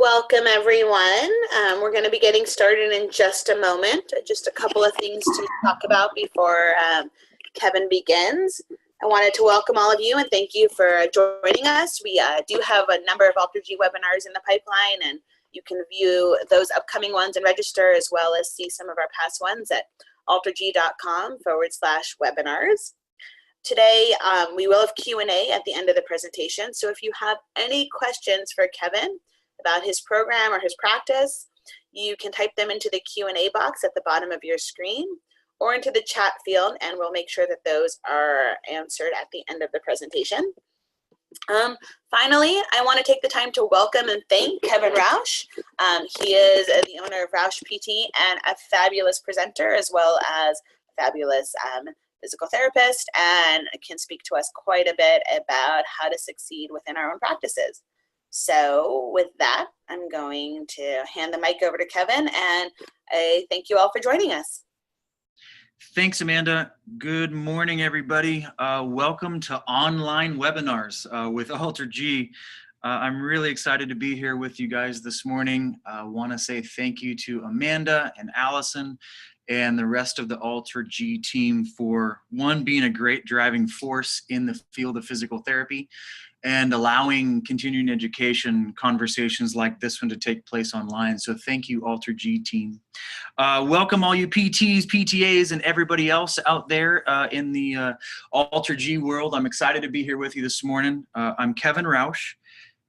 Welcome, everyone. We're going to be getting started in just a moment. Just a couple of things to talk about before Kevin begins. I wanted to welcome all of you and thank you for joining us. We do have a number of AlterG webinars in the pipeline, and you can view those upcoming ones and register, as well as see some of our past ones at alterg.com/webinars. Today, we will have Q&A at the end of the presentation. So if you have any questions for Kevin about his program or his practice, you can type them into the Q&A box at the bottom of your screen or into the chat field, and we'll make sure that those are answered at the end of the presentation. Finally, I want to take the time to welcome and thank Kevin Rausch. He is the owner of Rausch PT and a fabulous presenter, as well as a fabulous physical therapist, and can speak to us quite a bit about how to succeed within our own practices. So with that, I'm going to hand the mic over to Kevin, and I thank you all for joining us. Thanks, Amanda. Good morning, everybody. Welcome to online webinars with AlterG. I'm really excited to be here with you guys this morning. I want to say thank you to Amanda and Allison and the rest of the AlterG team for, one, being a great driving force in the field of physical therapy and allowing continuing education conversations like this one to take place online. So thank you, AlterG team. Welcome all you PTs, PTAs, and everybody else out there in the AlterG world. I'm excited to be here with you this morning. I'm Kevin Rausch,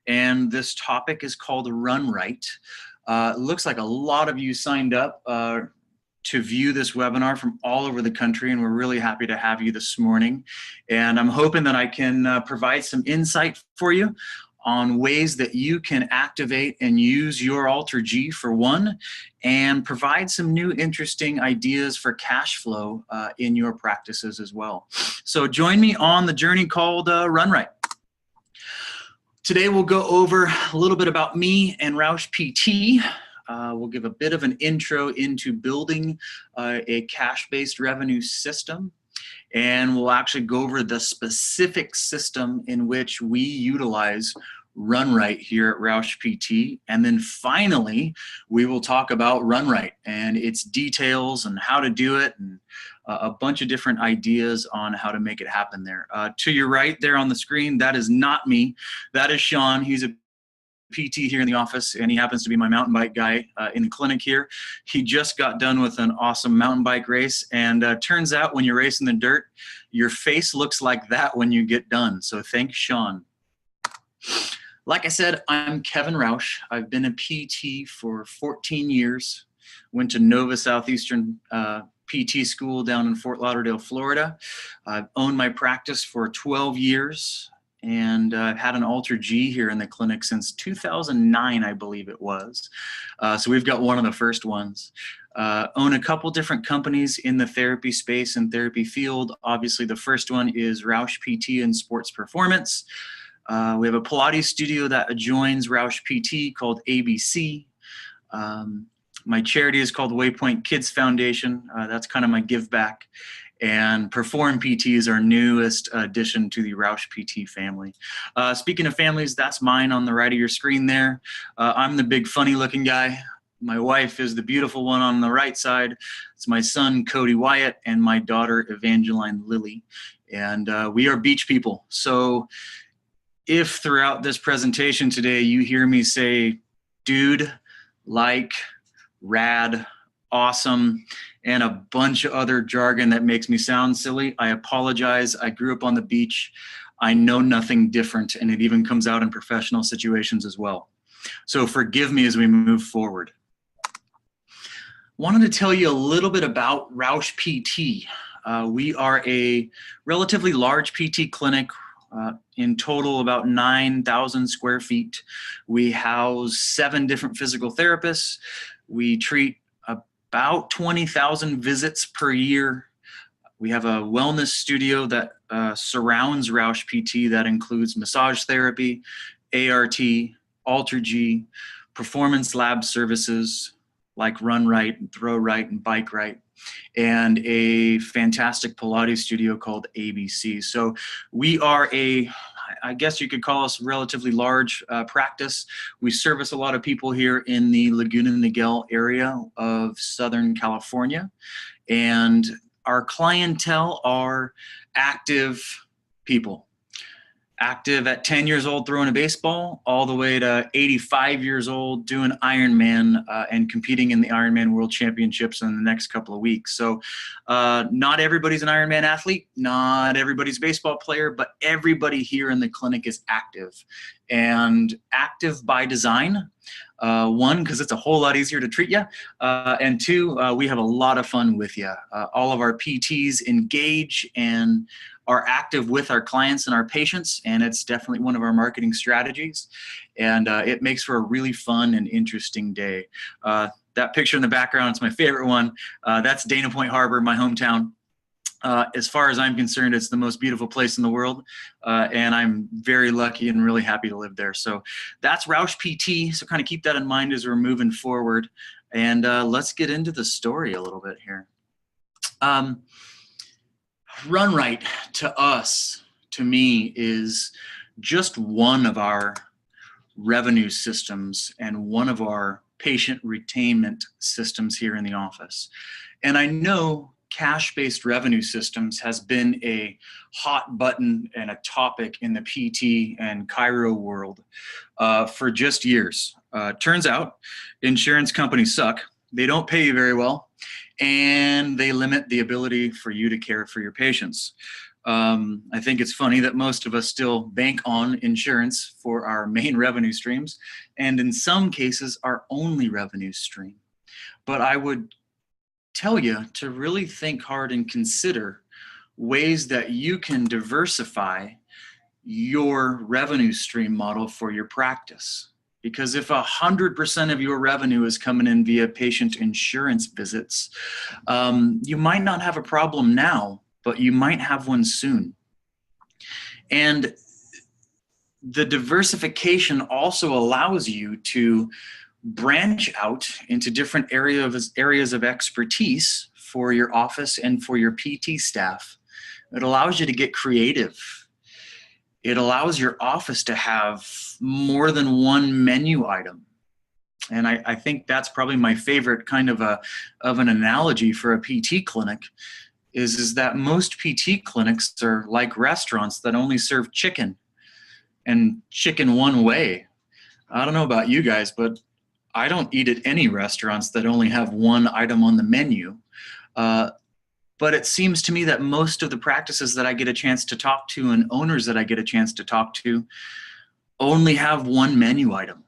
and this topic is called Run Right. It looks like a lot of you signed up to view this webinar from all over the country, and we're really happy to have you this morning. And I'm hoping that I can provide some insight for you on ways that you can activate and use your AlterG for one, and provide some new interesting ideas for cash flow in your practices as well. So join me on the journey called Run Right. Today we'll go over a little bit about me and Rausch PT. We'll give a bit of an intro into building a cash-based revenue system, and we'll actually go over the specific system in which we utilize Run Right here at Rausch PT. And then finally, we will talk about Run Right and its details and how to do it, and a bunch of different ideas on how to make it happen there. To your right there on the screen, that is not me. That is Sean. He's a PT here in the office, and he happens to be my mountain bike guy in the clinic here. He just got done with an awesome mountain bike race, and turns out when you're racing the dirt, your face looks like that when you get done. So thanks, Sean. Like I said, I'm Kevin Rausch. I've been a PT for 14 years. Went to Nova Southeastern PT school down in Fort Lauderdale, Florida. I've owned my practice for 12 years. And I've had an AlterG here in the clinic since 2009, I believe it was. So we've got one of the first ones. Own a couple different companies in the therapy space and therapy field. Obviously, the first one is Rausch PT and Sports Performance. We have a Pilates studio that adjoins Rausch PT called ABC. My charity is called Waypoint Kids Foundation. That's kind of my give back. And Perform PT is our newest addition to the Rausch PT family. Speaking of families, that's mine on the right of your screen there. I'm the big funny looking guy. My wife is the beautiful one on the right side. It's my son, Cody Wyatt, and my daughter, Evangeline Lilly. And we are beach people. So if throughout this presentation today you hear me say, dude, like, rad, awesome, and a bunch of other jargon that makes me sound silly, I apologize. I grew up on the beach. I know nothing different, and it even comes out in professional situations as well. So forgive me as we move forward. Wanted to tell you a little bit about Rausch PT. We are a relatively large PT clinic, in total about 9,000 square feet. We house 7 different physical therapists. We treat about 20,000 visits per year. We have a wellness studio that surrounds Rausch PT that includes massage therapy, ART, AlterG, performance lab services like Run Right and Throw Right and Bike Right, and a fantastic Pilates studio called ABC. So we are I guess you could call us a relatively large practice. We service a lot of people here in the Laguna Niguel area of Southern California. And our clientele are active people. Active at 10 years old throwing a baseball, all the way to 85 years old doing Ironman and competing in the Ironman World Championships in the next couple of weeks. So not everybody's an Ironman athlete, not everybody's a baseball player, but everybody here in the clinic is active. And active by design. One, because it's a whole lot easier to treat you. And two, we have a lot of fun with you. All of our PTs engage and are active with our clients and our patients, and it's definitely one of our marketing strategies. And it makes for a really fun and interesting day. That picture in the background is my favorite one. That's Dana Point Harbor, my hometown. As far as I'm concerned, it's the most beautiful place in the world, and I'm very lucky and really happy to live there. So that's Rausch PT, so kind of keep that in mind as we're moving forward. And let's get into the story a little bit here. Run Right to us, to me, is just one of our revenue systems and one of our patient retainment systems here in the office. And I know cash-based revenue systems has been a hot button and a topic in the PT and Chiro world for just years. Turns out insurance companies suck. They don't pay you very well, and they limit the ability for you to care for your patients. I think it's funny that most of us still bank on insurance for our main revenue streams, and in some cases, our only revenue stream. But I would tell you to really think hard and consider ways that you can diversify your revenue stream model for your practice. Because if 100% of your revenue is coming in via patient insurance visits, you might not have a problem now, but you might have one soon. And the diversification also allows you to branch out into different areas of expertise for your office and for your PT staff. It allows you to get creative. It allows your office to have more than one menu item. And I think that's probably my favorite kind of an analogy for a PT clinic is that most PT clinics are like restaurants that only serve chicken and chicken one way. I don't know about you guys, but I don't eat at any restaurants that only have one item on the menu. But it seems to me that most of the practices that I get a chance to talk to and owners that I get a chance to talk to only have one menu item.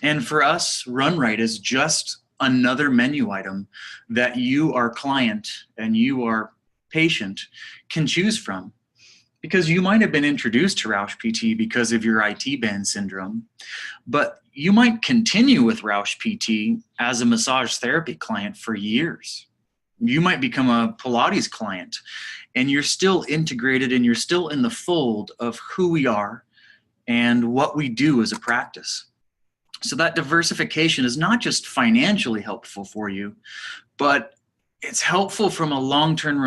And for us, Run Right is just another menu item that you, our client, and you, our patient, can choose from. Because you might have been introduced to Rausch PT because of your IT band syndrome, but you might continue with Rausch PT as a massage therapy client for years. You might become a Pilates client, and you're still integrated and you're still in the fold of who we are and what we do as a practice. So that diversification is not just financially helpful for you, but it's helpful from a long-term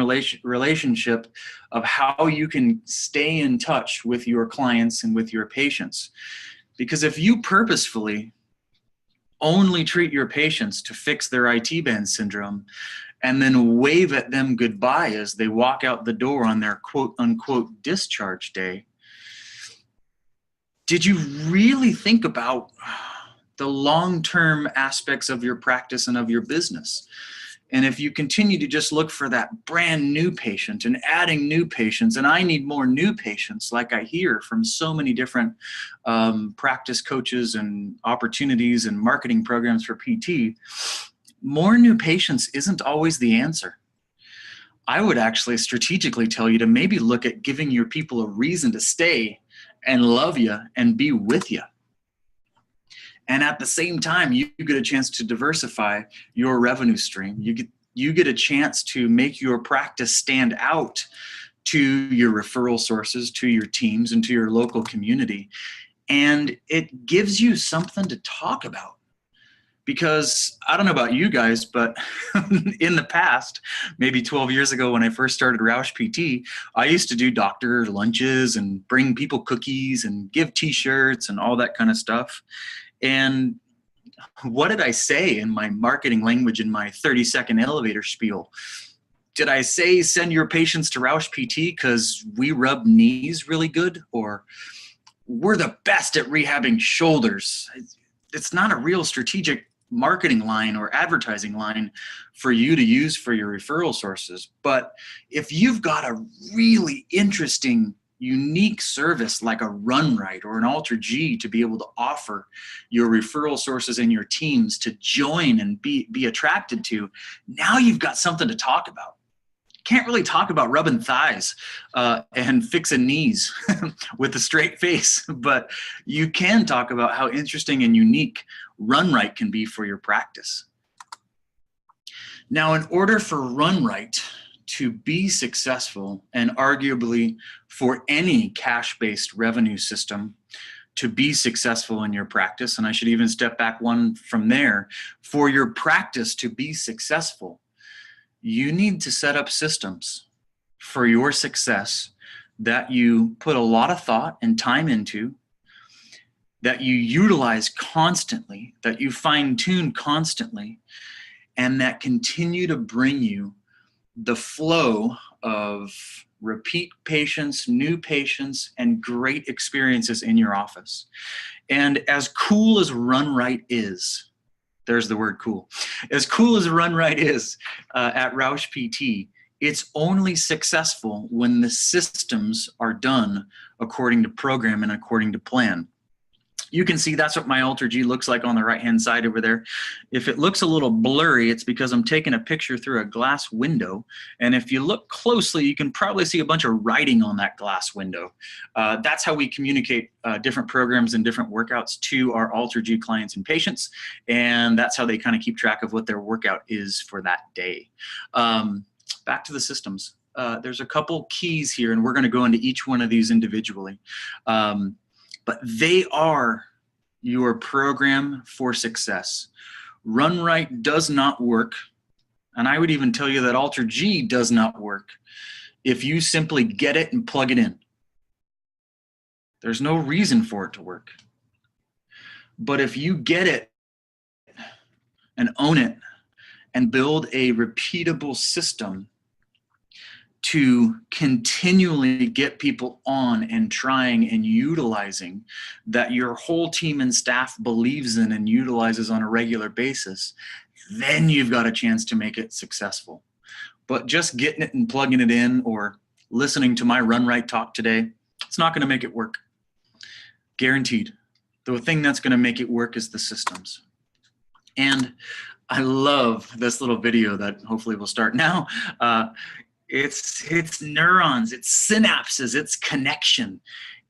relationship of how you can stay in touch with your clients and with your patients. Because if you purposefully only treat your patients to fix their IT band syndrome and then wave at them goodbye as they walk out the door on their quote unquote discharge day, did you really think about the long-term aspects of your practice and of your business? And if you continue to just look for that brand new patient and adding new patients, and I need more new patients, like I hear from so many different practice coaches and opportunities and marketing programs for PT, more new patients isn't always the answer. I would actually strategically tell you to maybe look at giving your people a reason to stay and love you and be with you. And at the same time, you get a chance to diversify your revenue stream. You get a chance to make your practice stand out to your referral sources, to your teams, and to your local community. And it gives you something to talk about. Because I don't know about you guys, but in the past, maybe 12 years ago when I first started Rausch PT, I used to do doctor lunches and bring people cookies and give t-shirts and all that kind of stuff. And what did I say in my marketing language in my 30-second elevator spiel? Did I say send your patients to Rausch PT because we rub knees really good? Or we're the best at rehabbing shoulders? It's not a real strategic marketing line or advertising line for you to use for your referral sources. But if you've got a really interesting, unique service like a RunRight or an AlterG to be able to offer your referral sources and your teams to join and be attracted to, now you've got something to talk about. Can't really talk about rubbing thighs and fixing knees with a straight face, but you can talk about how interesting and unique RunRight can be for your practice. Now, in order for RunRight to be successful, and arguably for any cash-based revenue system to be successful in your practice, and I should even step back one from there, for your practice to be successful, you need to set up systems for your success that you put a lot of thought and time into, that you utilize constantly, that you fine-tune constantly, and that continue to bring you the flow of repeat patients, new patients, and great experiences in your office. And as cool as RunRight is, there's the word cool. As cool as RunRight is at Rausch PT, it's only successful when the systems are done according to program and according to plan. You can see that's what my AlterG looks like on the right-hand side over there. If it looks a little blurry, it's because I'm taking a picture through a glass window. And if you look closely, you can probably see a bunch of writing on that glass window. That's how we communicate different programs and different workouts to our AlterG clients and patients. And that's how they kind of keep track of what their workout is for that day. Back to the systems. There's a couple keys here, and we're going to go into each one of these individually. But they are your program for success. RunRight does not work, and I would even tell you that AlterG does not work if you simply get it and plug it in. There's no reason for it to work. But if you get it and own it and build a repeatable system to continually get people on and trying and utilizing that your whole team and staff believes in and utilizes on a regular basis, then you've got a chance to make it successful. But just getting it and plugging it in or listening to my RunRight talk today, it's not going to make it work. Guaranteed. The thing that's going to make it work is the systems. And I love this little video that hopefully will start now. It's neurons, it's synapses, it's connection.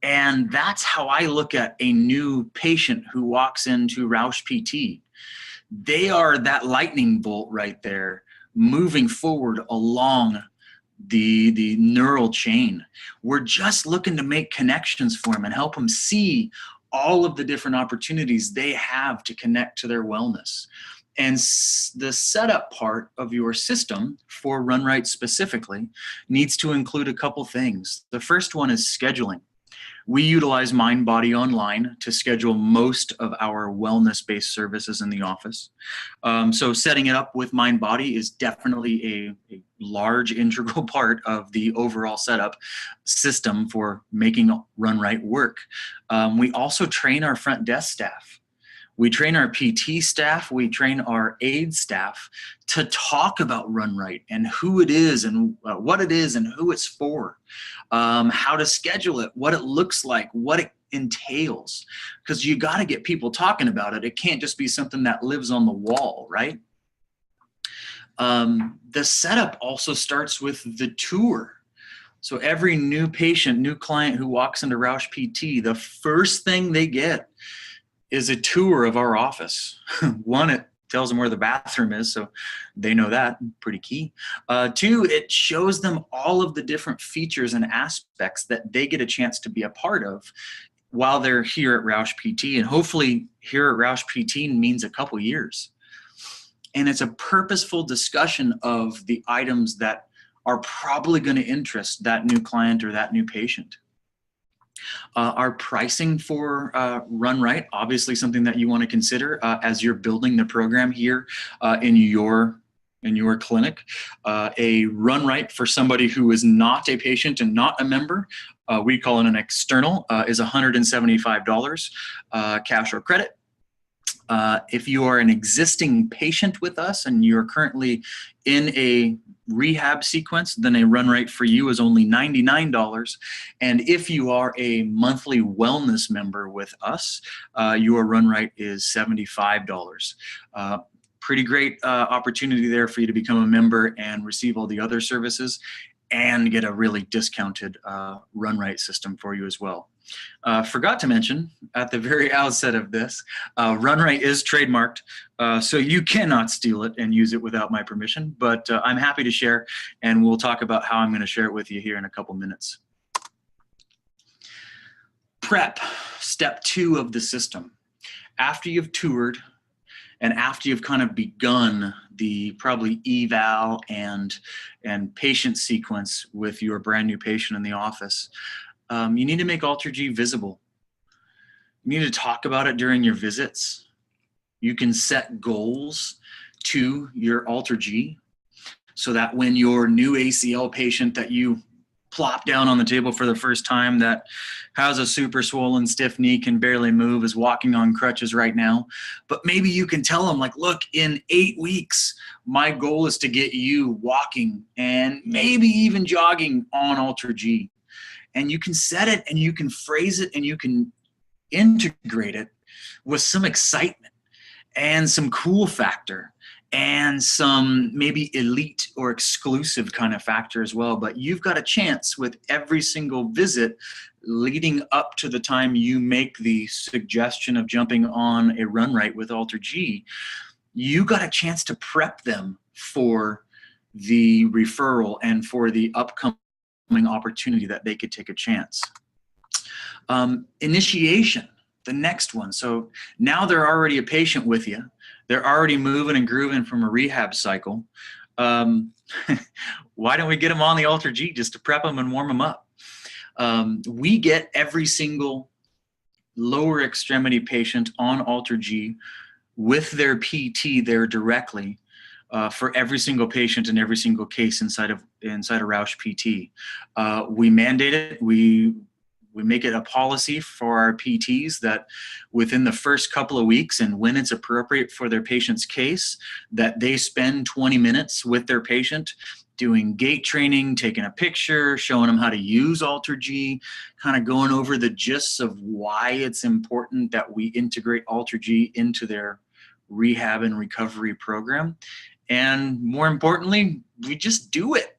And that's how I look at a new patient who walks into Rausch PT. They are that lightning bolt right there, moving forward along the neural chain. We're just looking to make connections for them and help them see all of the different opportunities they have to connect to their wellness. And the setup part of your system for RunRight specifically needs to include a couple things. The first one is scheduling. We utilize MindBody Online to schedule most of our wellness-based services in the office. So setting it up with MindBody is definitely a large integral part of the overall setup system for making RunRight work. We also train our front desk staff. We train our PT staff, we train our aid staff to talk about RunRight and who it is and what it is and who it's for, how to schedule it, what it looks like, what it entails. Because you got to get people talking about it. It can't just be something that lives on the wall, right? The setup also starts with the tour. So every new patient, new client who walks into Rausch PT, the first thing they get is a tour of our office. One, it tells them where the bathroom is, so they know that, pretty key. Two, it shows them all of the different features and aspects that they get a chance to be a part of while they're here at Rausch PT, and hopefully here at Rausch PT means a couple years. And it's a purposeful discussion of the items that are probably going to interest that new client or that new patient. Our pricing for Run Right, obviously something that you want to consider as you're building the program here in your clinic. A Run Right for somebody who is not a patient and not a member, we call it an external, is $175, cash or credit. If you are an existing patient with us and you're currently in a rehab sequence, then a Run Right for you is only $99. And if you are a monthly wellness member with us, your Run Right is $75. Pretty great opportunity there for you to become a member and receive all the other services and get a really discounted Run Right system for you as well. Forgot to mention at the very outset of this, Run Right is trademarked, so you cannot steal it and use it without my permission, but I'm happy to share, and we'll talk about how I'm going to share it with you here in a couple minutes. Prep, step 2 of the system. After you've toured and after you've kind of begun the probably eval and patient sequence with your brand new patient in the office, you need to make AlterG visible. You need to talk about it during your visits. You can set goals to your AlterG so that when your new ACL patient that you plop down on the table for the first time that has a super swollen stiff knee, can barely move, is walking on crutches right now, but maybe you can tell them, like, look, in 8 weeks, my goal is to get you walking and maybe even jogging on AlterG. And you can set it and you can phrase it and you can integrate it with some excitement and some cool factor and some maybe elite or exclusive kind of factor as well. But you've got a chance with every single visit leading up to the time you make the suggestion of jumping on a Run Right with AlterG. You got a chance to prep them for the referral and for the upcoming opportunity that they could take a chance. Initiation, the next one. So now they're already a patient with you. They're already moving and grooving from a rehab cycle. Why don't we get them on the AlterG just to prep them and warm them up? We get every single lower extremity patient on AlterG with their PT there directly. For every single patient in every single case inside of Rausch PT. We mandate it. We make it a policy for our PTs that within the first couple of weeks and when it's appropriate for their patient's case, that they spend 20 minutes with their patient doing gait training, taking a picture, showing them how to use AlterG, kind of going over the gists of why it's important that we integrate AlterG into their rehab and recovery program. And more importantly, we just do it.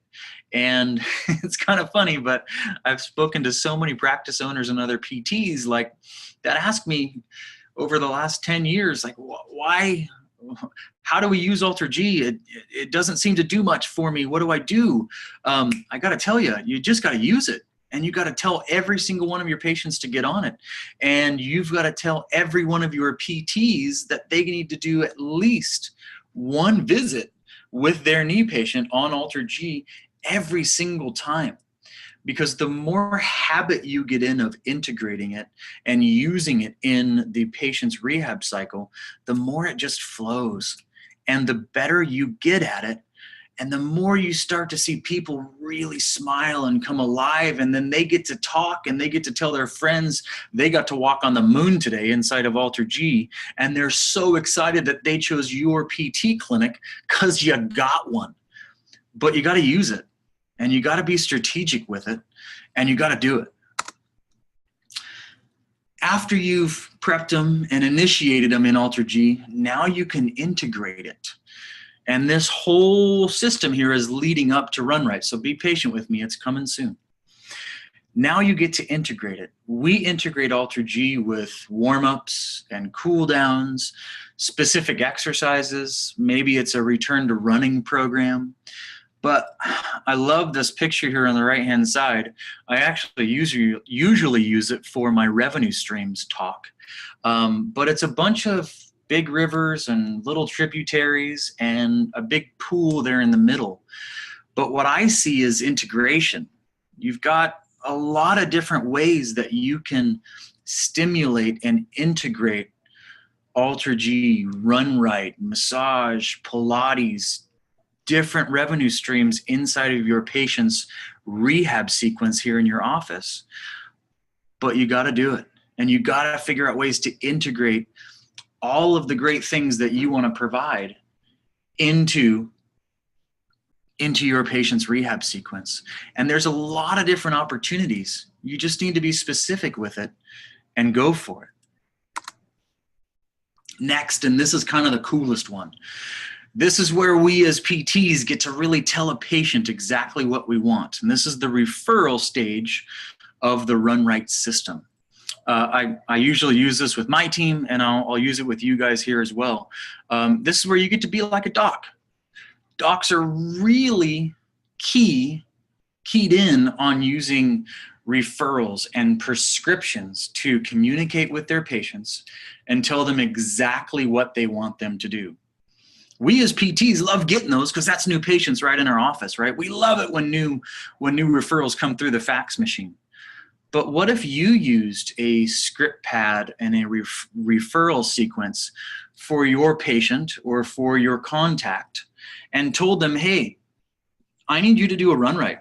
And it's kind of funny, but I've spoken to so many practice owners and other PTs like that ask me over the last 10 years, like, why, how do we use AlterG? It doesn't seem to do much for me. What do I do? I got to tell you, you just got to use it. And you got to tell every single one of your patients to get on it. And you've got to tell every one of your PTs that they need to do at least one visit with their knee patient on AlterG every single time. Because the more habit you get in of integrating it and using it in the patient's rehab cycle, the more it just flows. And the better you get at it, and the more you start to see people really smile and come alive, and then they get to talk and they get to tell their friends they got to walk on the moon today inside of AlterG, and they're so excited that they chose your PT clinic because you got one. But you got to use it, and you got to be strategic with it, and you got to do it. After you've prepped them and initiated them in AlterG, now you can integrate it. And this whole system here is leading up to Run Right. So be patient with me. It's coming soon. Now you get to integrate it. We integrate AlterG with warm-ups and cool-downs, specific exercises. Maybe it's a return to running program. But I love this picture here on the right-hand side. I actually usually use it for my revenue streams talk. But it's a bunch of big rivers and little tributaries and a big pool there in the middle. But what I see is integration. You've got a lot of different ways that you can stimulate and integrate AlterG, Run Right, massage, Pilates, different revenue streams inside of your patient's rehab sequence here in your office. But you got to do it. And you got to figure out ways to integrate all of the great things that you want to provide into your patient's rehab sequence. And there's a lot of different opportunities. You just need to be specific with it and go for it. Next, and this is kind of the coolest one. This is where we as PTs get to really tell a patient exactly what we want. And this is the referral stage of the Run Right system. I usually use this with my team, and I'll use it with you guys here as well. This is where you get to be like a doc. Docs are really keyed in on using referrals and prescriptions to communicate with their patients and tell them exactly what they want them to do. We as PTs love getting those because that's new patients right in our office, right? We love it when new referrals come through the fax machine. But what if you used a script pad and a referral sequence for your patient or for your contact and told them, hey, I need you to do a Run Right.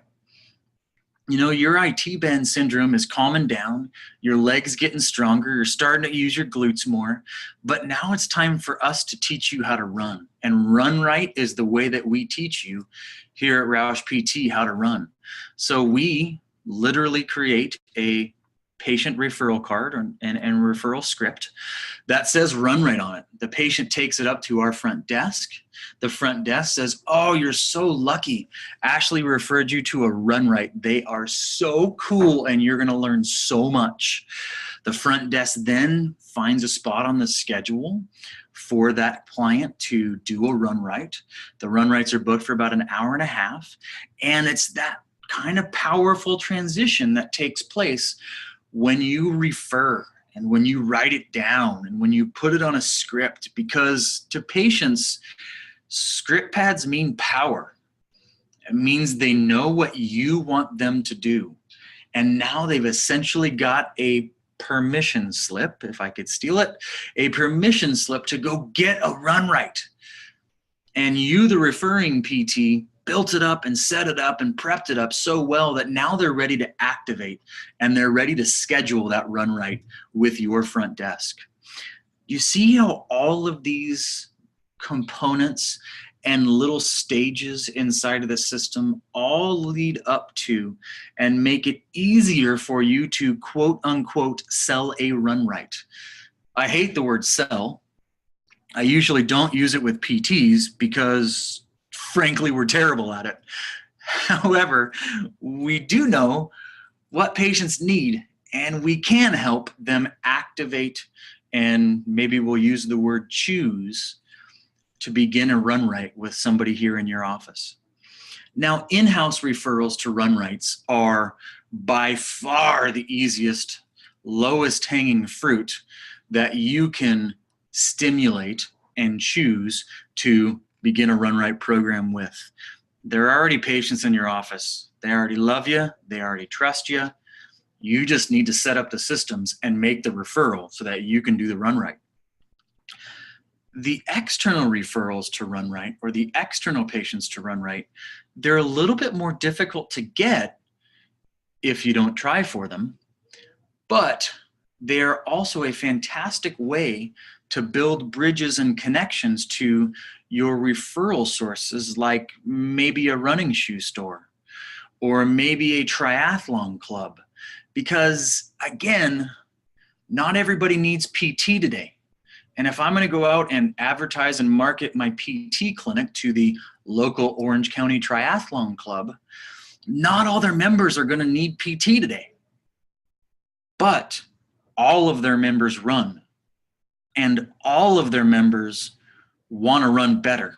You know, your IT band syndrome is calming down, your legs getting stronger, you're starting to use your glutes more, but now it's time for us to teach you how to run. And Run Right is the way that we teach you here at Rausch PT how to run. So we literally create a patient referral card and referral script that says Run Right on it. The patient takes it up to our front desk. The front desk says, oh, you're so lucky. Ashley referred you to a Run Right. They are so cool and you're going to learn so much. The front desk then finds a spot on the schedule for that client to do a Run Right. The Run Rights are booked for about an hour and a half. And it's that kind of powerful transition that takes place when you refer and when you write it down and when you put it on a script, because to patients, script pads mean power. It means they know what you want them to do. And now they've essentially got a permission slip, if I could steal it, a permission slip to go get a Run Right. And you, the referring PT, built it up and set it up and prepped it up so well that now they're ready to activate and they're ready to schedule that Run Right with your front desk. You see how all of these components and little stages inside of the system all lead up to and make it easier for you to quote unquote sell a Run Right. I hate the word sell. I usually don't use it with PTs because frankly, we're terrible at it. However, we do know what patients need and we can help them activate, and maybe we'll use the word choose to begin a Run Right with somebody here in your office. Now, in-house referrals to Run Rights are by far the easiest, lowest hanging fruit that you can stimulate and choose to begin a Run Right program with. There are already patients in your office. They already love you. They already trust you. You just need to set up the systems and make the referral so that you can do the Run Right. The external referrals to Run Right, or the external patients to Run Right, they're a little bit more difficult to get if you don't try for them, but they're also a fantastic way to build bridges and connections to your referral sources, like maybe a running shoe store or maybe a triathlon club. Because again, not everybody needs PT today. And if I'm going to go out and advertise and market my PT clinic to the local Orange County Triathlon Club, not all their members are going to need PT today. But all of their members run, and all of their members want to run better.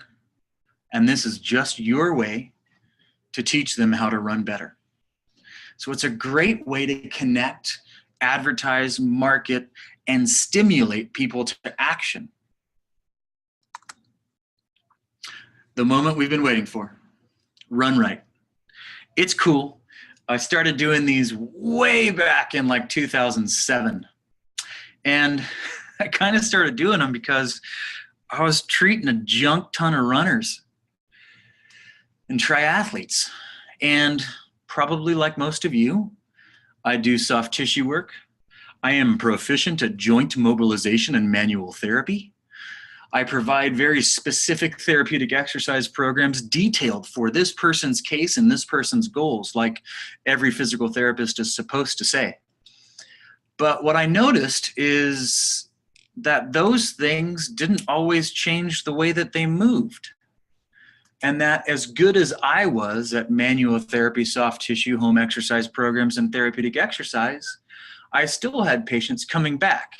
And this is just your way to teach them how to run better. So it's a great way to connect, advertise, market, and stimulate people to action. The moment we've been waiting for, Run Right. It's cool. I started doing these way back in like 2007. And I kind of started doing them because I was treating a junk ton of runners and triathletes. And probably like most of you, I do soft tissue work. I am proficient at joint mobilization and manual therapy. I provide very specific therapeutic exercise programs detailed for this person's case and this person's goals, like every physical therapist is supposed to say. But what I noticed is that those things didn't always change the way that they moved. And that as good as I was at manual therapy, soft tissue, home exercise programs, and therapeutic exercise, I still had patients coming back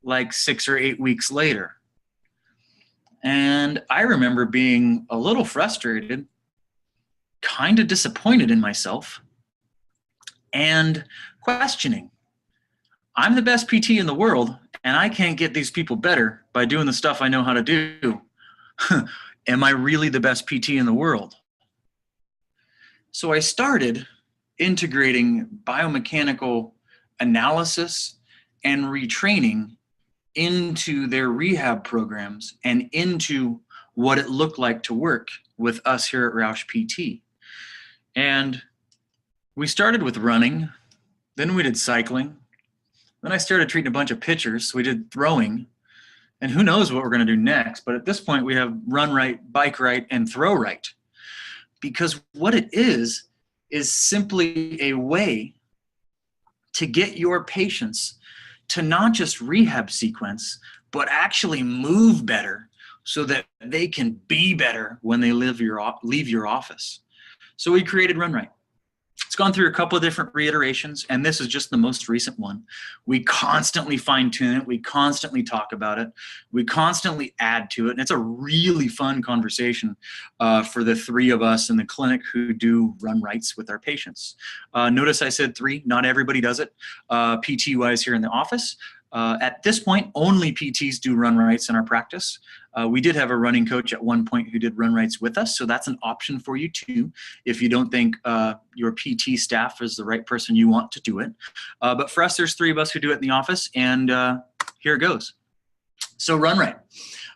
like 6 or 8 weeks later. And I remember being a little frustrated, kind of disappointed in myself, and questioning. I'm the best PT in the world, and I can't get these people better by doing the stuff I know how to do. Am I really the best PT in the world? So I started integrating biomechanical analysis and retraining into their rehab programs and into what it looked like to work with us here at Rausch PT. And we started with running, then we did cycling, then I started treating a bunch of pitchers, we did throwing, and who knows what we're going to do next. But at this point, we have run right, bike right, and throw right. Because what it is simply a way to get your patients to not just rehab sequence, but actually move better so that they can be better when they leave your office. So we created Run Right. It's gone through a couple of different reiterations, and this is just the most recent one. We constantly fine tune it. We constantly talk about it. We constantly add to it. And it's a really fun conversation for the three of us in the clinic who do run rights with our patients. Notice I said 3. Not everybody does it. PT-wise here in the office. At this point, only PTs do run rights in our practice. We did have a running coach at one point who did run rights with us, so that's an option for you too, if you don't think your PT staff is the right person you want to do it. But for us, there's 3 of us who do it in the office, and here it goes. So Run Right.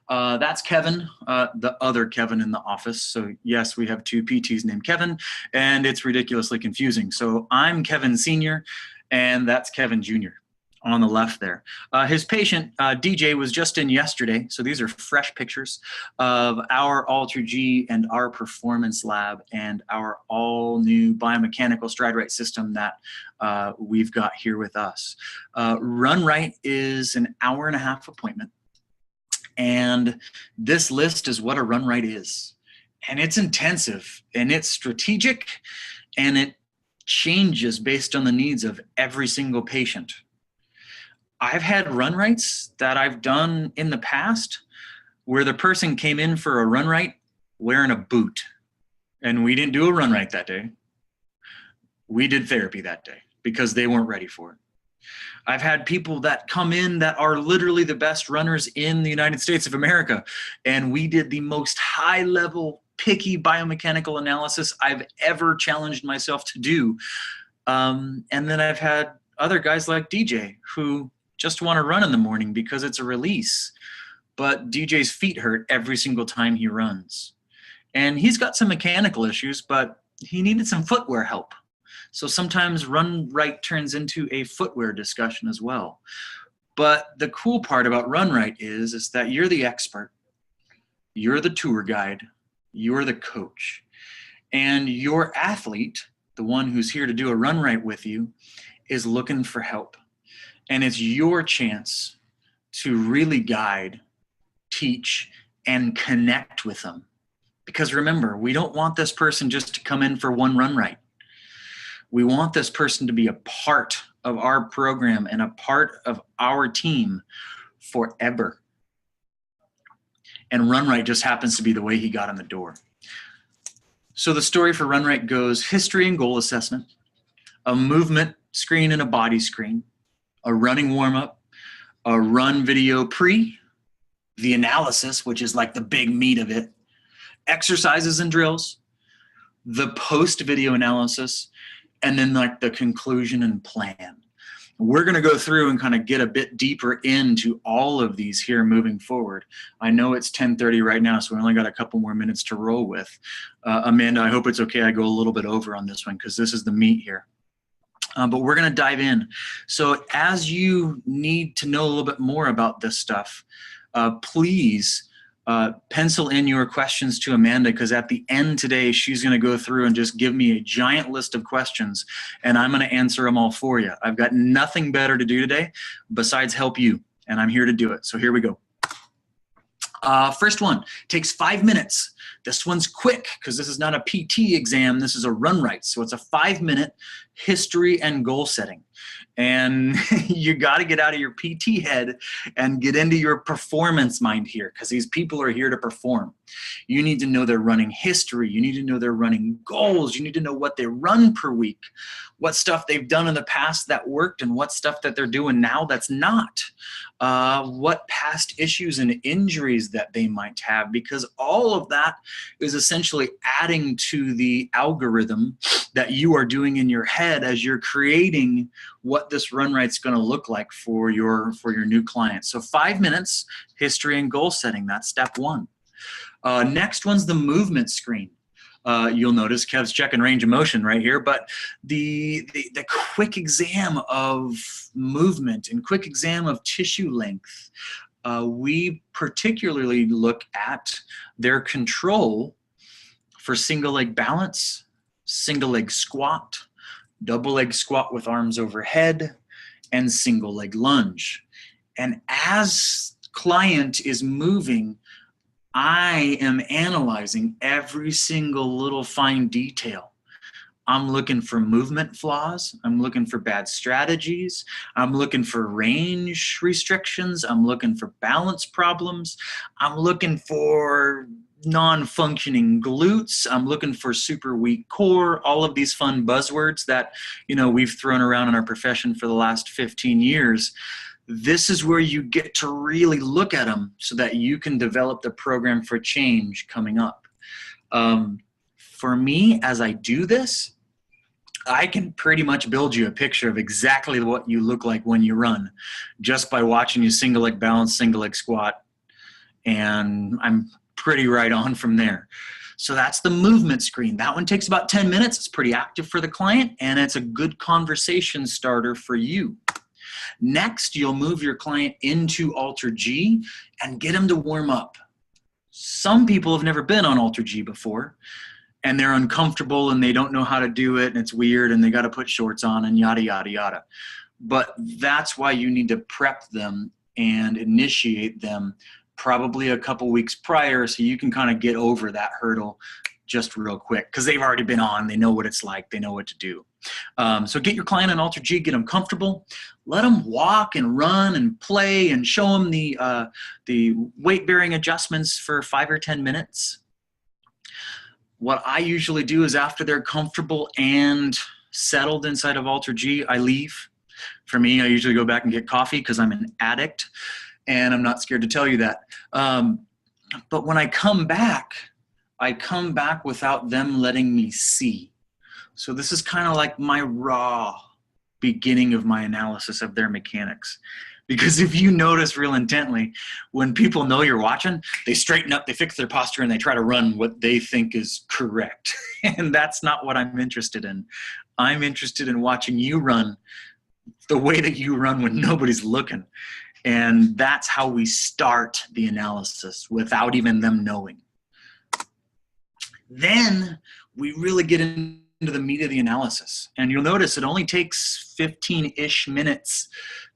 That's Kevin, the other Kevin in the office. So yes, we have 2 PTs named Kevin, and it's ridiculously confusing. So I'm Kevin Sr., and that's Kevin Jr. on the left there. His patient, DJ, was just in yesterday. So these are fresh pictures of our AlterG and our performance lab and our all new biomechanical stride right system that we've got here with us. Run Right is an hour-and-a-half appointment. And this list is what a Run Right is. And it's intensive and it's strategic and it changes based on the needs of every single patient. I've had run rights that I've done in the past where the person came in for a run right wearing a boot, and we didn't do a run right that day. We did therapy that day because they weren't ready for it. I've had people that come in that are literally the best runners in the United States of America, and we did the most high-level, picky biomechanical analysis I've ever challenged myself to do. And then I've had other guys like DJ who just want to run in the morning because it's a release. But DJ's feet hurt every single time he runs. And he's got some mechanical issues, but he needed some footwear help. So sometimes Run Right turns into a footwear discussion as well. But the cool part about Run Right is that you're the expert. You're the tour guide. You're the coach. And your athlete, the one who's here to do a Run Right with you, is looking for help. And it's your chance to really guide, teach, and connect with them. Because remember, we don't want this person just to come in for one Run Right. We want this person to be a part of our program and a part of our team forever. And Run Right just happens to be the way he got in the door. So the story for Run Right goes history and goal assessment, a movement screen and a body screen, a running warm-up, a run video pre, the analysis, which is like the big meat of it, exercises and drills, the post video analysis, and then like the conclusion and plan. We're going to go through and kind of get a bit deeper into all of these here moving forward. I know it's 10:30 right now, so we only got a couple more minutes to roll with. Amanda, I hope it's okay I go a little bit over on this one because this is the meat here. But we're going to dive in. So as you need to know a little bit more about this stuff, please pencil in your questions to Amanda, because at the end today, she's going to go through and just give me a giant list of questions, and I'm going to answer them all for you. I've got nothing better to do today besides help you, and I'm here to do it. So here we go. First one takes 5 minutes. This one's quick because this is not a PT exam. This is a Run Right. So it's a 5-minute history and goal setting. And you got to get out of your PT head and get into your performance mind here, because these people are here to perform. You need to know their running history. You need to know their running goals. You need to know what they run per week, what stuff they've done in the past that worked and what stuff that they're doing now that's not, what past issues and injuries that they might have, because all of that is essentially adding to the algorithm that you are doing in your head as you're creating what this Run Right's going to look like for your new clients. So 5 minutes, history and goal setting. That's step one. Next one's the movement screen. You'll notice Kev's checking range of motion right here, but the quick exam of movement and quick exam of tissue length. We particularly look at their control for single leg balance, single leg squat, double leg squat with arms overhead, and single leg lunge. And as client is moving, I am analyzing every single little fine detail. I'm looking for movement flaws. I'm looking for bad strategies. I'm looking for range restrictions. I'm looking for balance problems. I'm looking for non-functioning glutes. I'm looking for super weak core, all of these fun buzzwords that, you know, we've thrown around in our profession for the last 15 years. This is where you get to really look at them so that you can develop the program for change coming up. For me, as I do this, I can pretty much build you a picture of exactly what you look like when you run just by watching you single leg balance, single leg squat, and I'm pretty right on from there. So that's the movement screen. That one takes about 10 minutes. It's pretty active for the client, and it's a good conversation starter for you. Next, you'll move your client into AlterG and get them to warm up. Some people have never been on AlterG before, and they're uncomfortable and they don't know how to do it, and it's weird, and they got to put shorts on and yada, yada, yada. But that's why you need to prep them and initiate them probably a couple weeks prior so you can kind of get over that hurdle just real quick, because they've already been on, they know what it's like, they know what to do. So get your client on AlterG, get them comfortable, let them walk and run and play, and show them the weight-bearing adjustments for 5 or 10 minutes. What I usually do is after they're comfortable and settled inside of AlterG, I leave. For me, I usually go back and get coffee because I'm an addict, and I'm not scared to tell you that. But when I come back without them letting me see. So this is kind of like my raw beginning of my analysis of their mechanics. Because if you notice real intently, when people know you're watching, they straighten up, they fix their posture, and they try to run what they think is correct. And that's not what I'm interested in. I'm interested in watching you run the way that you run when nobody's looking. And that's how we start the analysis without even them knowing. Then we really get into the meat of the analysis. And you'll notice it only takes 15-ish minutes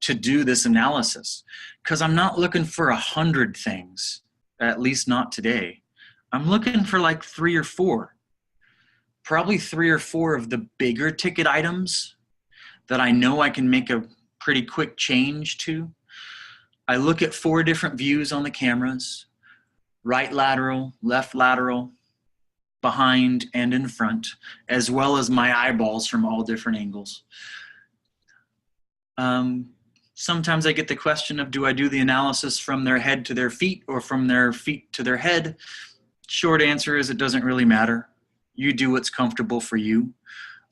to do this analysis, because I'm not looking for 100 things, at least not today. I'm looking for like 3 or 4, probably 3 or 4 of the bigger ticket items that I know I can make a pretty quick change to. I look at 4 different views on the cameras: right lateral, left lateral, behind, and in front, as well as my eyeballs from all different angles. Sometimes I get the question of, do I do the analysis from their head to their feet or from their feet to their head? Short answer is it doesn't really matter. You do what's comfortable for you,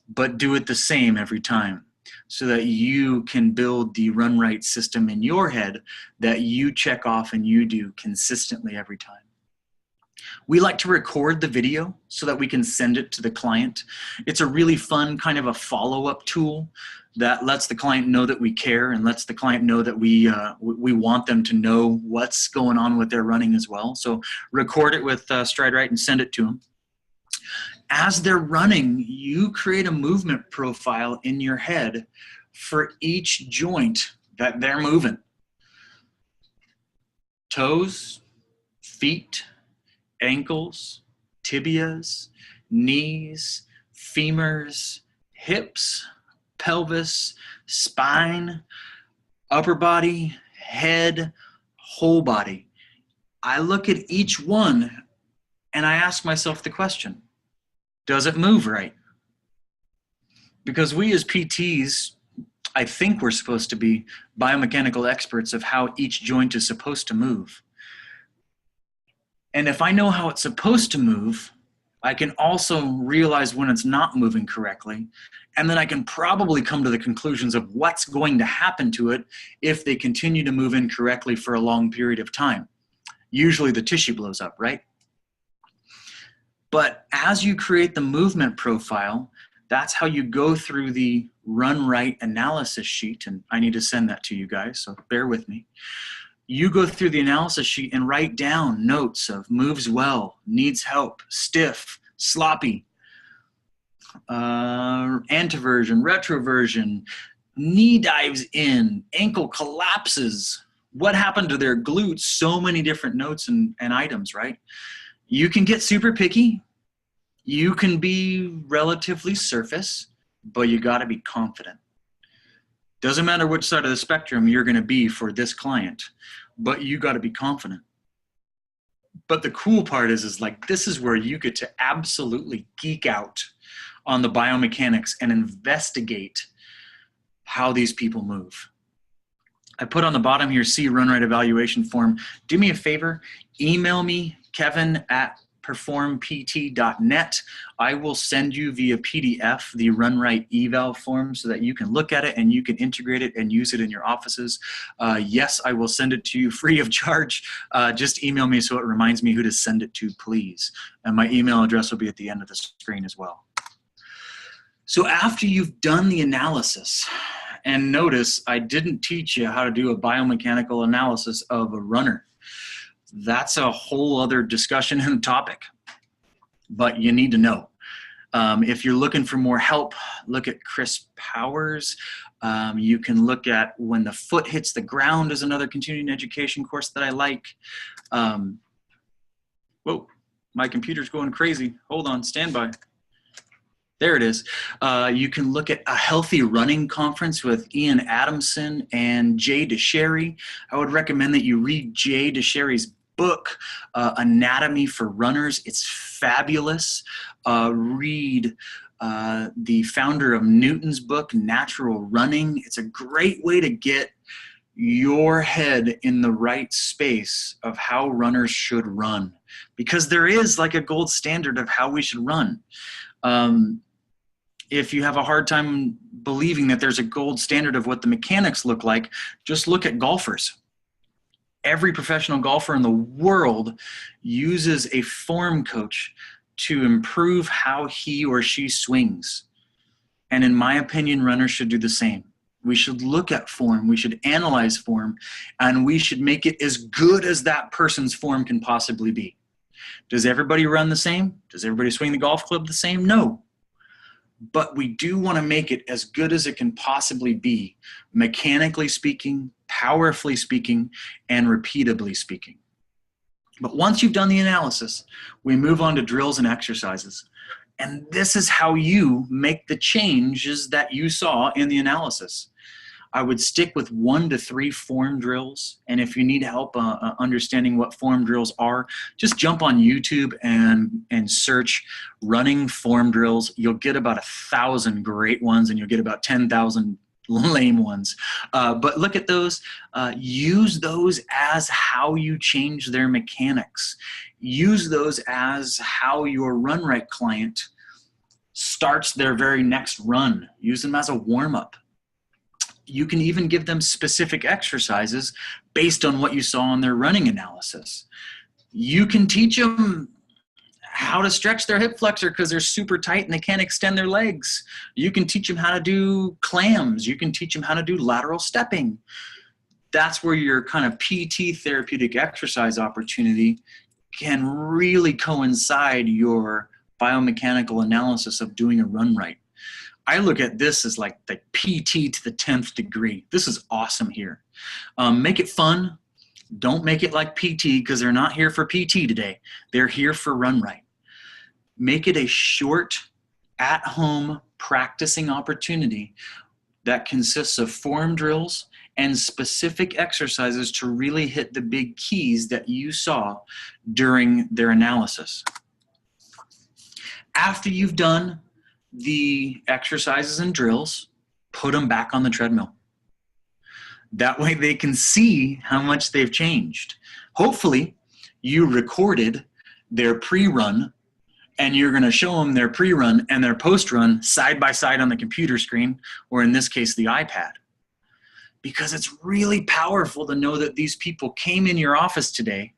but do it the same every time so that you can build the run right system in your head that you check off and you do consistently every time. We like to record the video so that we can send it to the client. It's a really fun kind of a follow-up tool that lets the client know that we care and lets the client know that we want them to know what's going on with their running as well. So record it with StrideRite and send it to them. As they're running, you create a movement profile in your head for each joint that they're moving. Toes, feet, ankles, tibias, knees, femurs, hips, pelvis, spine, upper body, head, whole body. I look at each one and I ask myself the question, does it move right? Because we as PTs, I think we're supposed to be biomechanical experts of how each joint is supposed to move. And if I know how it's supposed to move, I can also realize when it's not moving correctly. And then I can probably come to the conclusions of what's going to happen to it if they continue to move incorrectly for a long period of time. Usually the tissue blows up, right? But as you create the movement profile, that's how you go through the run right analysis sheet. And I need to send that to you guys, so bear with me. You go through the analysis sheet and write down notes of moves well, needs help, stiff, sloppy, anteversion, retroversion, knee dives in, ankle collapses, what happened to their glutes, so many different notes and items, right? You can get super picky. You can be relatively surface, but you got to be confident. Doesn't matter which side of the spectrum you're going to be for this client, but you got to be confident. But the cool part is like, this is where you get to absolutely geek out on the biomechanics and investigate how these people move. I put on the bottom here, see run right evaluation form. Do me a favor, email me, kevin@performpt.net. I will send you via PDF the run right eval form so that you can look at it and you can integrate it and use it in your offices. Yes, I will send it to you free of charge. Just email me so it reminds me who to send it to, please. And my email address will be at the end of the screen as well. So after you've done the analysis, and notice I didn't teach you how to do a biomechanical analysis of a runner. That's a whole other discussion and topic, but you need to know. If you're looking for more help, look at Chris Powers. You can look at When the Foot Hits the Ground is another continuing education course that I like. Whoa, my computer's going crazy. Hold on, stand by. There it is. You can look at A Healthy Running Conference with Ian Adamson and Jay DeSherry. I would recommend that you read Jay DeSherry's book, Anatomy for Runners. It's fabulous. Read the founder of Newton's book, Natural Running. It's a great way to get your head in the right space of how runners should run, because there is like a gold standard of how we should run. If you have a hard time believing that there's a gold standard of what the mechanics look like, just look at golfers. Every professional golfer in the world uses a form coach to improve how he or she swings. And in my opinion, runners should do the same. We should look at form, we should analyze form, and we should make it as good as that person's form can possibly be. Does everybody run the same? Does everybody swing the golf club the same? No. But we do want to make it as good as it can possibly be, mechanically speaking, powerfully speaking, and repeatably speaking. But once you've done the analysis, we move on to drills and exercises. And this is how you make the changes that you saw in the analysis. I would stick with 1 to 3 form drills. And if you need help understanding what form drills are, just jump on YouTube and search running form drills. You'll get about 1,000 great ones, and you'll get about 10,000 lame ones. But look at those. Use those as how you change their mechanics. Use those as how your run right client starts their very next run. Use them as a warm-up. You can even give them specific exercises based on what you saw in their running analysis. You can teach them how to stretch their hip flexor because they're super tight and they can't extend their legs. You can teach them how to do clams. You can teach them how to do lateral stepping. That's where your kind of PT therapeutic exercise opportunity can really coincide your biomechanical analysis of doing a run right. I look at this as like the PT to the 10th degree. This is awesome here. Make it fun. Don't make it like PT because they're not here for PT today. They're here for run right. Make it a short, at-home practicing opportunity that consists of form drills and specific exercises to really hit the big keys that you saw during their analysis. After you've done the exercises and drills, put them back on the treadmill. That way they can see how much they've changed. Hopefully you recorded their pre-run and you're going to show them their pre-run and their post-run side by side on the computer screen, or in this case, the iPad. Because it's really powerful to know that these people came in your office today,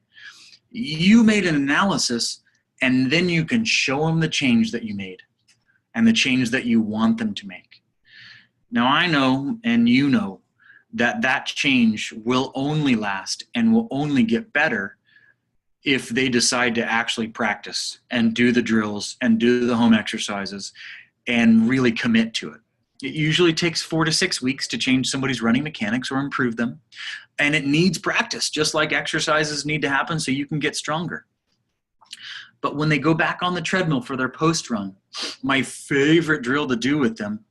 you made an analysis, and then you can show them the change that you made and the change that you want them to make. Now I know, and you know, that that change will only last and will only get better if they decide to actually practice and do the drills and do the home exercises and really commit to it. It usually takes 4 to 6 weeks to change somebody's running mechanics or improve them. And it needs practice, just like exercises need to happen so you can get stronger. But when they go back on the treadmill for their post-run, my favorite drill to do with them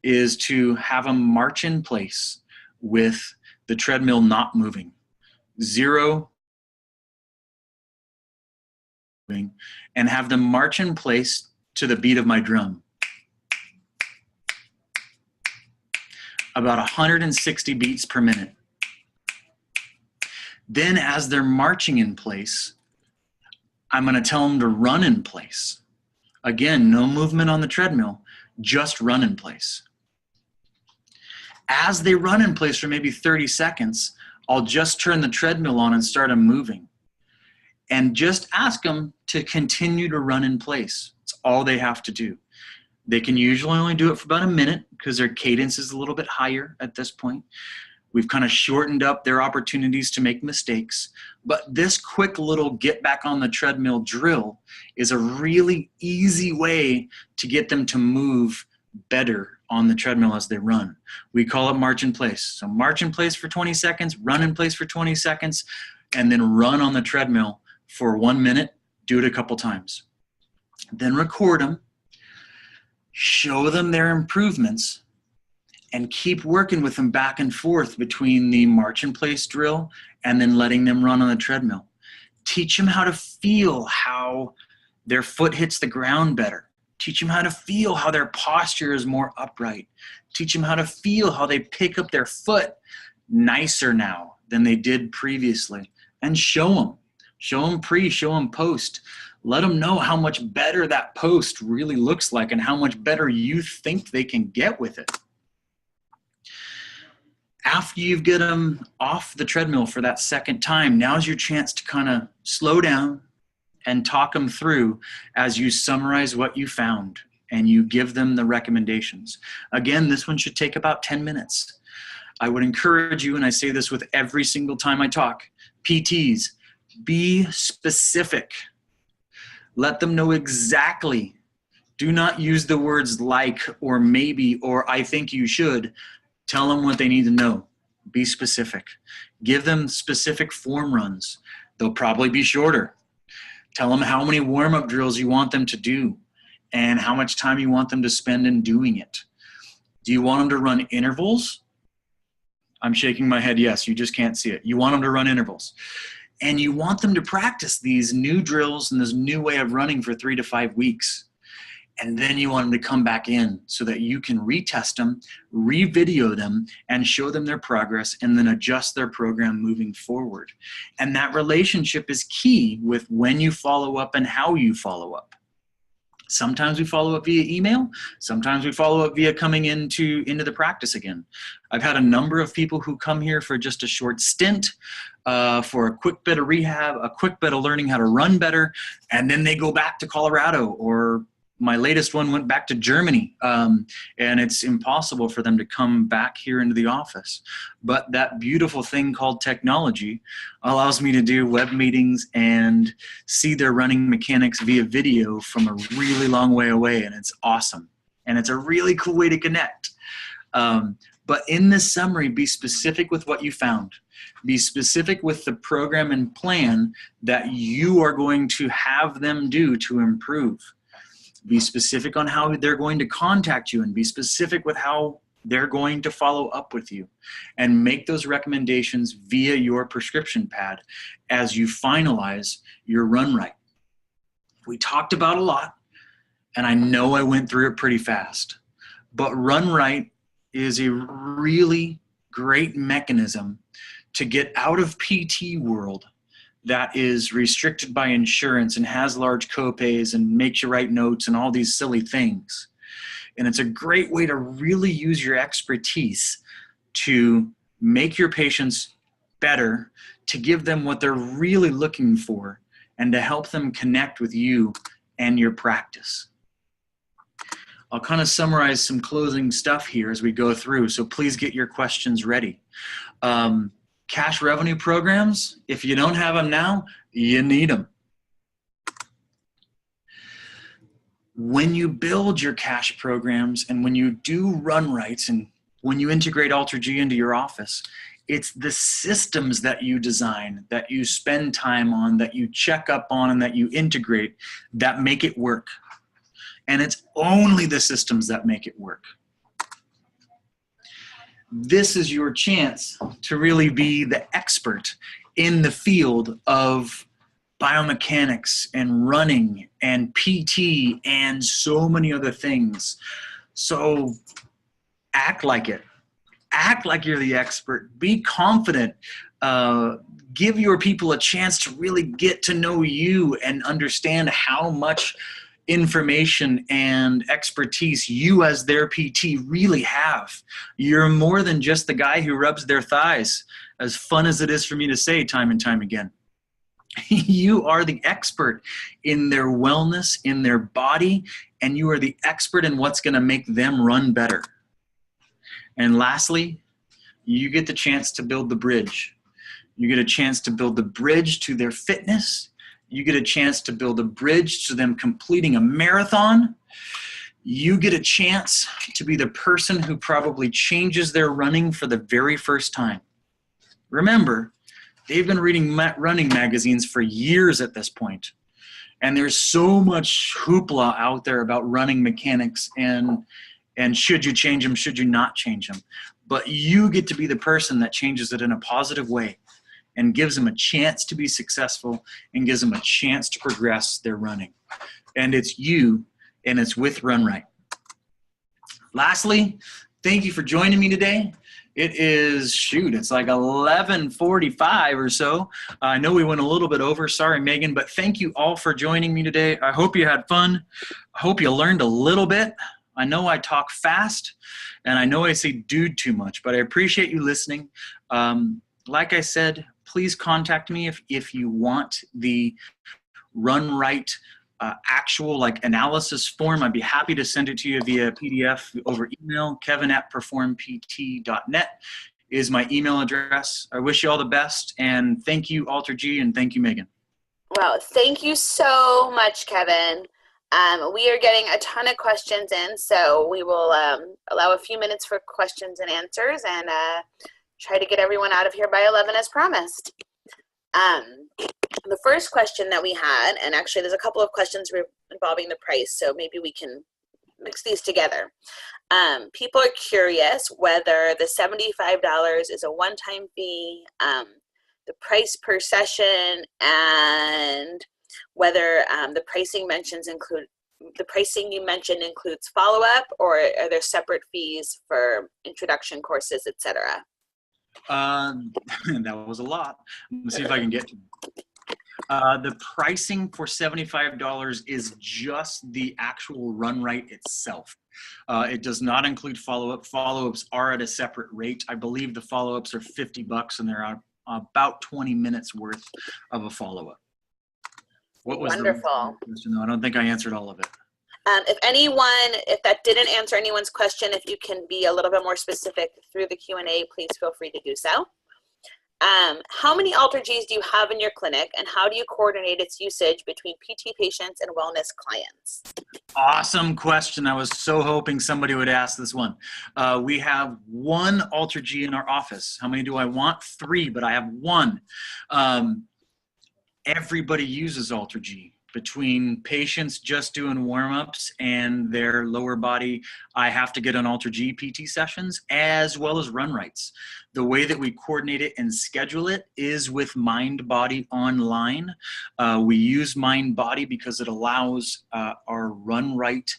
is to have them march in place with the treadmill not moving. 0 moving, and have them march in place to the beat of my drum. About 160 beats per minute. Then as they're marching in place, I'm going to tell them to run in place. Again, no movement on the treadmill, just run in place. As they run in place for maybe 30 seconds, I'll just turn the treadmill on and start them moving. And just ask them to continue to run in place. It's all they have to do. They can usually only do it for about a minute because their cadence is a little bit higher at this point. We've kind of shortened up their opportunities to make mistakes. But this quick little get back on the treadmill drill is a really easy way to get them to move better on the treadmill as they run. We call it march in place. So march in place for 20 seconds, run in place for 20 seconds, and then run on the treadmill for 1 minute. Do it a couple times. Then record them. Show them their improvements and keep working with them back and forth between the march in place drill and then letting them run on the treadmill. Teach them how to feel how their foot hits the ground better. Teach them how to feel how their posture is more upright. Teach them how to feel how they pick up their foot nicer now than they did previously. And show them. Show them pre, show them post. Let them know how much better that post really looks like and how much better you think they can get with it. After you get them off the treadmill for that second time, now's your chance to kind of slow down and talk them through as you summarize what you found and you give them the recommendations. Again, this one should take about 10 minutes. I would encourage you, and I say this with every single time I talk, PTs, be specific. Let them know exactly. Do not use the words like or maybe or I think you should. Tell them what they need to know. Be specific. Give them specific form runs. They'll probably be shorter. Tell them how many warm-up drills you want them to do and how much time you want them to spend in doing it. Do you want them to run intervals? I'm shaking my head. Yes, you just can't see it. You want them to run intervals. And you want them to practice these new drills and this new way of running for 3 to 5 weeks. And then you want them to come back in so that you can retest them, re-video them, and show them their progress, and then adjust their program moving forward. And that relationship is key with when you follow up and how you follow up. Sometimes we follow up via email. Sometimes we follow up via coming into the practice again. I've had a number of people who come here for just a short stint, for a quick bit of rehab, a quick bit of learning how to run better, and then they go back to Colorado, or my latest one went back to Germany, and it's impossible for them to come back here into the office. But that beautiful thing called technology allows me to do web meetings and see their running mechanics via video from a really long way away, and it's awesome. And it's a really cool way to connect. But in this summary, be specific with what you found. Be specific with the program and plan that you are going to have them do to improve. Be specific on how they're going to contact you, and be specific with how they're going to follow up with you, and make those recommendations via your prescription pad as you finalize your run right. We talked about a lot, and I know I went through it pretty fast, but run right is a really great mechanism to get out of PT world that is restricted by insurance and has large copays and makes you write notes and all these silly things. And it's a great way to really use your expertise to make your patients better, to give them what they're really looking for, and to help them connect with you and your practice. I'll kind of summarize some closing stuff here as we go through, so please get your questions ready. Cash revenue programs, if you don't have them now, you need them. When you build your cash programs and when you do run rights and when you integrate AlterG into your office, it's the systems that you design, that you spend time on, that you check up on, and that you integrate that make it work. And it's only the systems that make it work. This is your chance to really be the expert in the field of biomechanics and running and PT and so many other things. So act like it. Act like you're the expert. Be confident. Give your people a chance to really get to know you and understand how much information and expertise you as their PT really have. You're more than just the guy who rubs their thighs, as fun as it is for me to say time and time again. You are the expert in their wellness, in their body, and you are the expert in what's going to make them run better. And lastly, you get the chance to build the bridge. You get a chance to build the bridge to their fitness. You get a chance to build a bridge to them completing a marathon. You get a chance to be the person who probably changes their running for the very first time. Remember, they've been reading running magazines for years at this point. And there's so much hoopla out there about running mechanics and should you change them, should you not change them. But you get to be the person that changes it in a positive way and gives them a chance to be successful and gives them a chance to progress their running. And it's you, and it's with Run Right. Lastly, thank you for joining me today. It is, it's like 11:45 or so. I know we went a little bit over. Sorry, Megan, but thank you all for joining me today. I hope you had fun. I hope you learned a little bit. I know I talk fast, and I know I say dude too much, but I appreciate you listening. Like I said, please contact me if you want the Run Right actual analysis form. I'd be happy to send it to you via PDF over email. Kevin@performpt.net is my email address. I wish you all the best, and thank you, AlterG, and thank you, Megan. Wow, thank you so much, Kevin. We are getting a ton of questions in, so we will allow a few minutes for questions and answers, and try to get everyone out of here by 11 as promised. The first question that we had, and actually there's a couple of questions involving the price, so maybe we can mix these together. People are curious whether the $75 is a one-time fee, the price per session, and whether the pricing you mentioned includes follow-up, or are there separate fees for introduction courses, etc.? That was a lot. Let's see if I can get to it. The pricing for $75 is just the actual run rate itself. It does not include follow-up. Follow-ups are at a separate rate. I believe the follow-ups are $50 and they're about 20 minutes worth of a follow-up. What was Wonderful. the question? No, I don't think I answered all of it. If that didn't answer anyone's question, if you can be a little bit more specific through the Q&A, please feel free to do so. How many AlterGs do you have in your clinic, and how do you coordinate its usage between PT patients and wellness clients? Awesome question. I was so hoping somebody would ask this one. We have one AlterG in our office. How many do I want? 3, but I have 1. Everybody uses AlterG. Between patients just doing warm-ups and their lower body, I have to get on AlterG PT sessions, as well as run rights. The way that we coordinate it and schedule it is with MindBody Online. We use MindBody because it allows our run right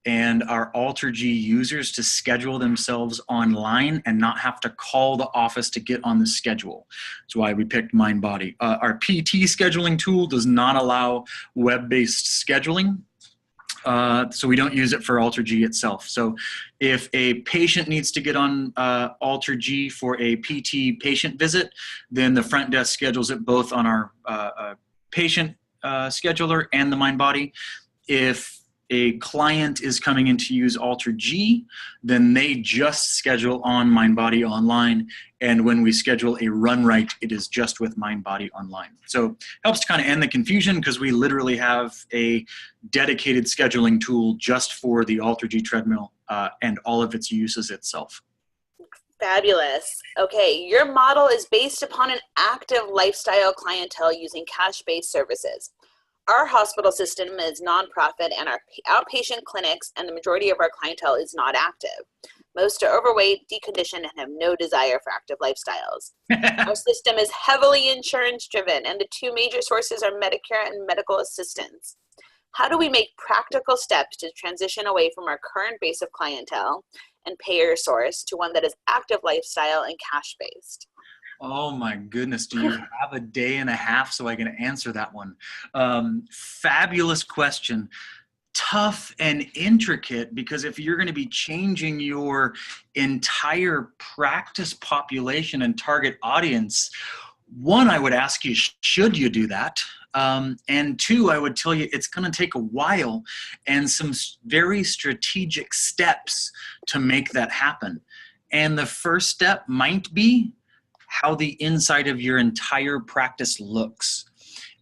and our AlterG users to schedule themselves online and not have to call the office to get on the schedule. That's why we picked MindBody. Our PT scheduling tool does not allow web-based scheduling, so we don't use it for AlterG itself. So if a patient needs to get on AlterG for a PT patient visit, then the front desk schedules it both on our patient scheduler and the MindBody. If a client is coming in to use AlterG, then they just schedule on MindBody Online. And when we schedule a run right, it is just with MindBody Online. So helps to kind of end the confusion, because we literally have a dedicated scheduling tool just for the AlterG treadmill and all of its uses itself. Fabulous. Okay, your model is based upon an active lifestyle clientele using cash-based services. Our hospital system is nonprofit, and our outpatient clinics and the majority of our clientele is not active. Most are overweight, deconditioned, and have no desire for active lifestyles. Our system is heavily insurance driven, and the 2 major sources are Medicare and medical assistance. How do we make practical steps to transition away from our current base of clientele and payer source to one that is active lifestyle and cash-based? Oh my goodness, do you have a day and a half so I can answer that one? Fabulous question. Tough and intricate, because if you're going to be changing your entire practice population and target audience, 1, I would ask you, should you do that? And 2, I would tell you it's going to take a while and some very strategic steps to make that happen. And the first step might be how the inside of your entire practice looks.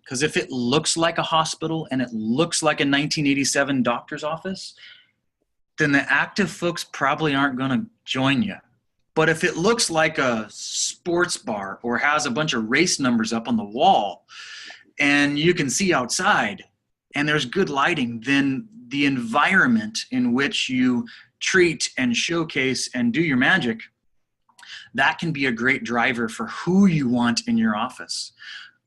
Because if it looks like a hospital and it looks like a 1987 doctor's office, then the active folks probably aren't going to join you. But if it looks like a sports bar or has a bunch of race numbers up on the wall and you can see outside and there's good lighting, then the environment in which you treat and showcase and do your magic, that can be a great driver for who you want in your office.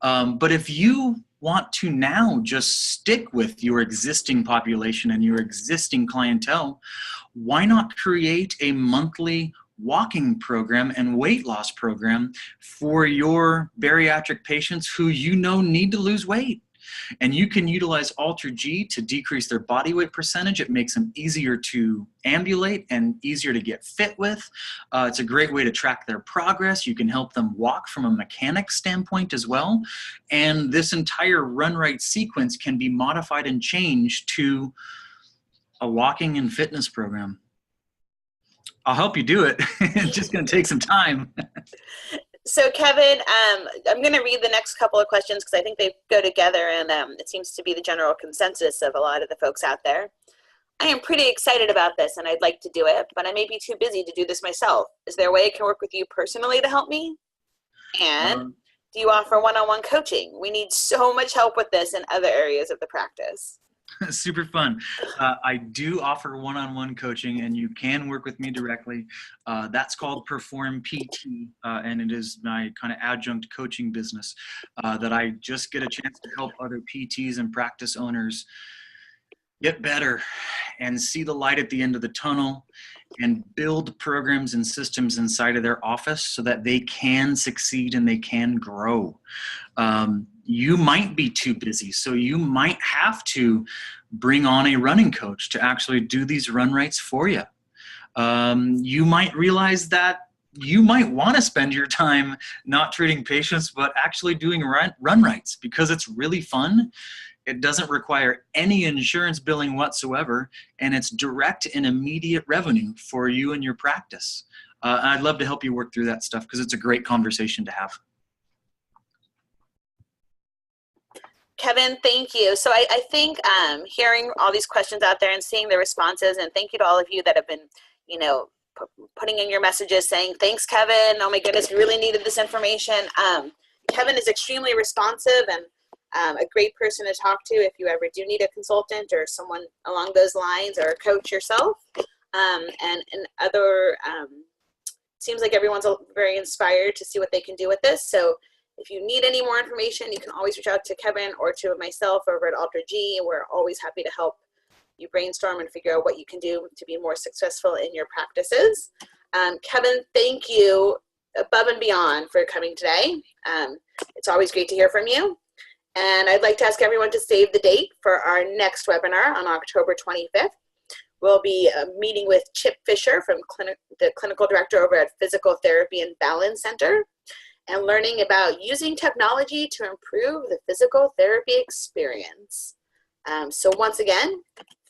But if you want to now just stick with your existing population and your existing clientele, why not create a monthly walking program and weight loss program for your bariatric patients who you know need to lose weight? And you can utilize AlterG to decrease their body weight percentage. It makes them easier to ambulate and easier to get fit with. It's a great way to track their progress. You can help them walk from a mechanics standpoint as well. And this entire run right sequence can be modified and changed to a walking and fitness program. I'll help you do it. It's just going to take some time. So Kevin, I'm going to read the next couple of questions because I think they go together, and it seems to be the general consensus of a lot of the folks out there. I am pretty excited about this and I'd like to do it, but I may be too busy to do this myself. Is there a way I can work with you personally to help me? And do you offer one-on-one coaching? We need so much help with this in other areas of the practice. Super fun. I do offer one-on-one coaching, and you can work with me directly. That's called Perform PT, and it is my kind of adjunct coaching business that I just get a chance to help other PTs and practice owners get better and see the light at the end of the tunnel and build programs and systems inside of their office so that they can succeed and they can grow. You might be too busy, so you might have to bring on a running coach to actually do these run rights for you. You might realize that you might want to spend your time not treating patients, but actually doing run rights because it's really fun. It doesn't require any insurance billing whatsoever, and it's direct and immediate revenue for you and your practice. I'd love to help you work through that stuff because it's a great conversation to have. Kevin, thank you. So I think hearing all these questions out there and seeing the responses, and thank you to all of you that have been, you know, putting in your messages saying, thanks, Kevin. Oh my goodness, we really needed this information. Kevin is extremely responsive and a great person to talk to if you ever do need a consultant or someone along those lines, or a coach yourself. And other, seems like everyone's very inspired to see what they can do with this. So if you need any more information, you can always reach out to Kevin or to myself over at AlterG. We're always happy to help you brainstorm and figure out what you can do to be more successful in your practices. Kevin, thank you above and beyond for coming today. It's always great to hear from you. And I'd like to ask everyone to save the date for our next webinar on October 25th. We'll be meeting with Chip Fisher, from the clinical director over at Physical Therapy and Balance Center, and learning about using technology to improve the physical therapy experience. So once again,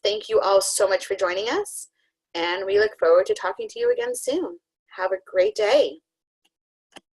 thank you all so much for joining us, and we look forward to talking to you again soon. Have a great day.